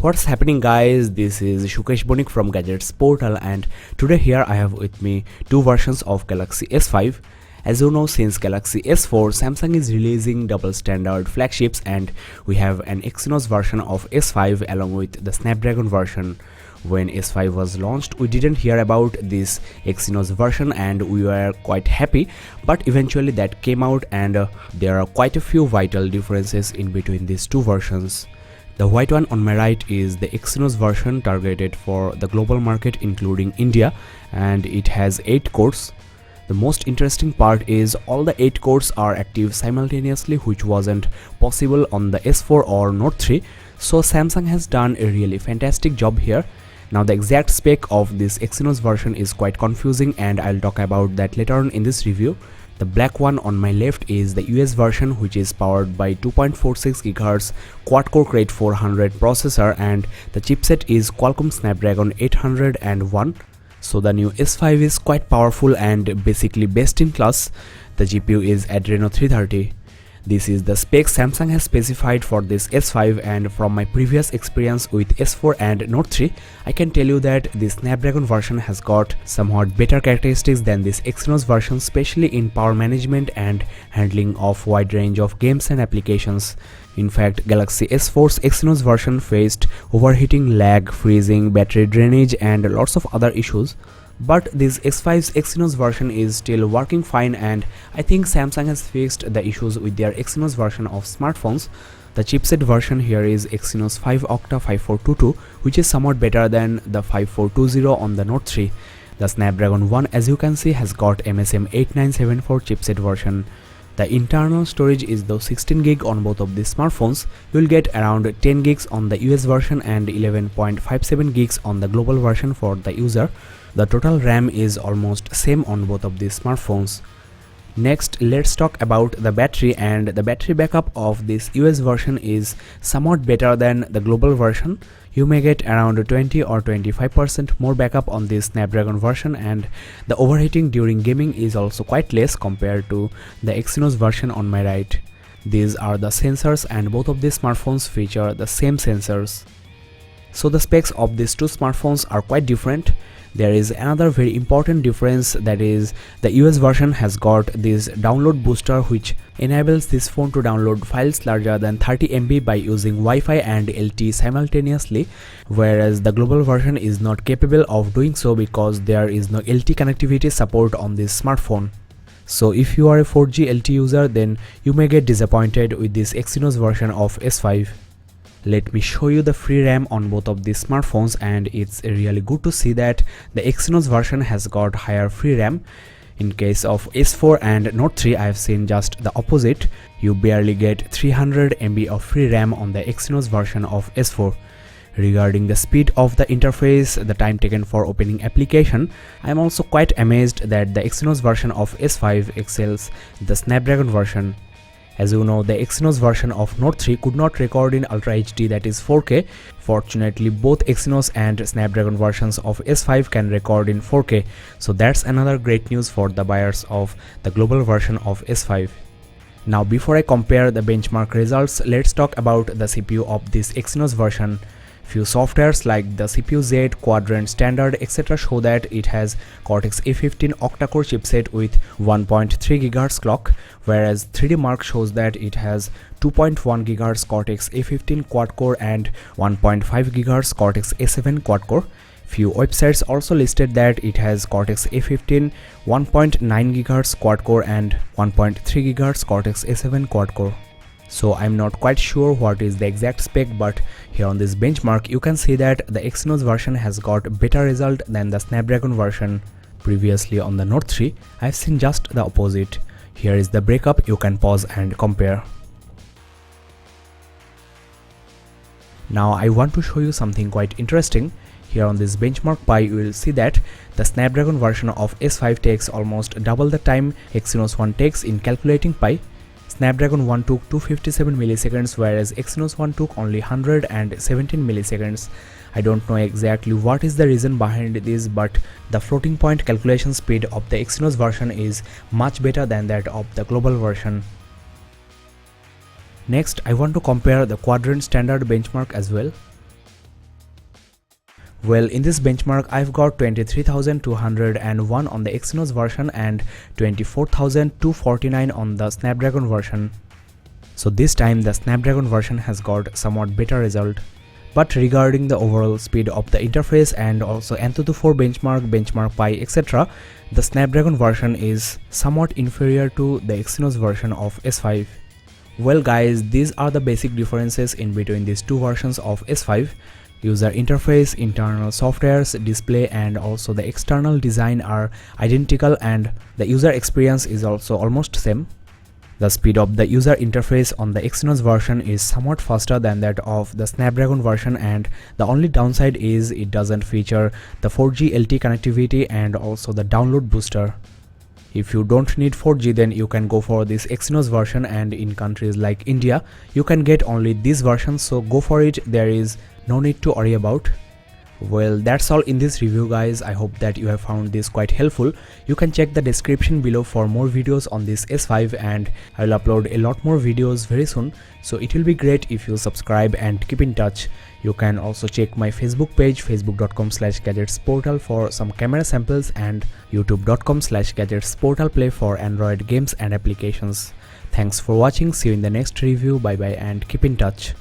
What's happening, guys? This is Sukesh Banik from Gadgets Portal, and today here I have with me two versions of Galaxy S5. As you know, since Galaxy S4, Samsung is releasing double standard flagships, and we have an Exynos version of S5 along with the Snapdragon version. When S5 was launched, we didn't hear about this Exynos version and we were quite happy, but eventually that came out, and there are quite a few vital differences in between these two versions. The white one on my right is the Exynos version targeted for the global market including India, and it has 8 cores. The most interesting part is all the 8 cores are active simultaneously, which wasn't possible on the S4 or Note 3, so Samsung has done a really fantastic job here. Now the exact spec of this Exynos version is quite confusing, and I'll talk about that later on in this review. The black one on my left is the US version, which is powered by 2.46 GHz quad-core Crate 400 processor, and the chipset is Qualcomm Snapdragon 801. So the new S5 is quite powerful and basically best in class. The GPU is Adreno 330. This is the spec Samsung has specified for this S5, and from my previous experience with S4 and Note 3, I can tell you that this Snapdragon version has got somewhat better characteristics than this Exynos version, especially in power management and handling of wide range of games and applications. In fact, Galaxy S4's Exynos version faced overheating, lag, freezing, battery drainage and lots of other issues. But this S5's Exynos version is still working fine, and I think Samsung has fixed the issues with their Exynos version of smartphones. The chipset version here is Exynos 5 Octa 5422, which is somewhat better than the 5420 on the Note 3. The Snapdragon one, as you can see, has got MSM 8974 chipset version. The internal storage is though 16 GB on both of these smartphones. You will get around 10 GB on the US version and 11.57 GB on the global version for the user. The total RAM is almost same on both of these smartphones. Next, let's talk about the battery, and the battery backup of this US version is somewhat better than the global version. You may get around 20 or 25% more backup on this Snapdragon version, and the overheating during gaming is also quite less compared to the Exynos version on my right. These are the sensors, and both of these smartphones feature the same sensors. So the specs of these two smartphones are quite different. There is another very important difference, that is the US version has got this download booster, which enables this phone to download files larger than 30 MB by using Wi-Fi and LTE simultaneously, whereas the global version is not capable of doing so because there is no LTE connectivity support on this smartphone. So if you are a 4G LTE user, then you may get disappointed with this Exynos version of S5. Let me show you the free RAM on both of these smartphones, and it's really good to see that the Exynos version has got higher free RAM. In case of S4 and Note 3, I have seen just the opposite. You barely get 300 MB of free RAM on the Exynos version of S4. Regarding the speed of the interface, the time taken for opening application, I am also quite amazed that the Exynos version of S5 excels the Snapdragon version. As you know, the Exynos version of Note 3 could not record in Ultra HD, that is 4K. Fortunately, both Exynos and Snapdragon versions of S5 can record in 4K, so that's another great news for the buyers of the global version of S5. Now, before I compare the benchmark results, let's talk about the CPU of this Exynos version. Few softwares like the CPU-Z, Quadrant, Standard, etc. show that it has Cortex A15 octa-core chipset with 1.3 GHz clock, whereas 3D Mark shows that it has 2.1 GHz Cortex A15 quad-core and 1.5 GHz Cortex A7 quad-core. Few websites also listed that it has Cortex A15, 1.9 GHz quad-core and 1.3 GHz Cortex A7 quad-core. So I'm not quite sure what is the exact spec, but here on this benchmark you can see that the Exynos version has got better result than the Snapdragon version. Previously on the Note 3, I've seen just the opposite. Here is the breakup, you can pause and compare. Now I want to show you something quite interesting. Here on this benchmark pie, you will see that the Snapdragon version of S5 takes almost double the time Exynos one takes in calculating pi. Snapdragon 1 took 257 milliseconds, whereas Exynos 1 took only 117 milliseconds. I don't know exactly what is the reason behind this, but the floating point calculation speed of the Exynos version is much better than that of the global version. Next, I want to compare the Quadrant standard benchmark as well. Well, in this benchmark, I've got 23,201 on the Exynos version and 24,249 on the Snapdragon version. So this time the Snapdragon version has got somewhat better result. But regarding the overall speed of the interface and also Antutu 4 benchmark Pi, etc., the Snapdragon version is somewhat inferior to the Exynos version of S5. Well guys, these are the basic differences in between these two versions of S5. User interface, internal softwares, display and also the external design are identical and the user experience is also almost same. The speed of the user interface on the Exynos version is somewhat faster than that of the Snapdragon version, and the only downside is it doesn't feature the 4G LTE connectivity and also the download booster. If you don't need 4G, then you can go for this Exynos version, and in countries like India you can get only this version, so go for it, there is no need to worry about. Well, that's all in this review guys. I hope that you have found this quite helpful. You can check the description below for more videos on this S5, and I will upload a lot more videos very soon, so it will be great if you subscribe and keep in touch. You can also check my Facebook page, facebook.com/gadgetsportal for some camera samples, and youtube.com/gadgetsportal play for Android games and applications. Thanks for watching. See you in the next review. Bye bye and keep in touch.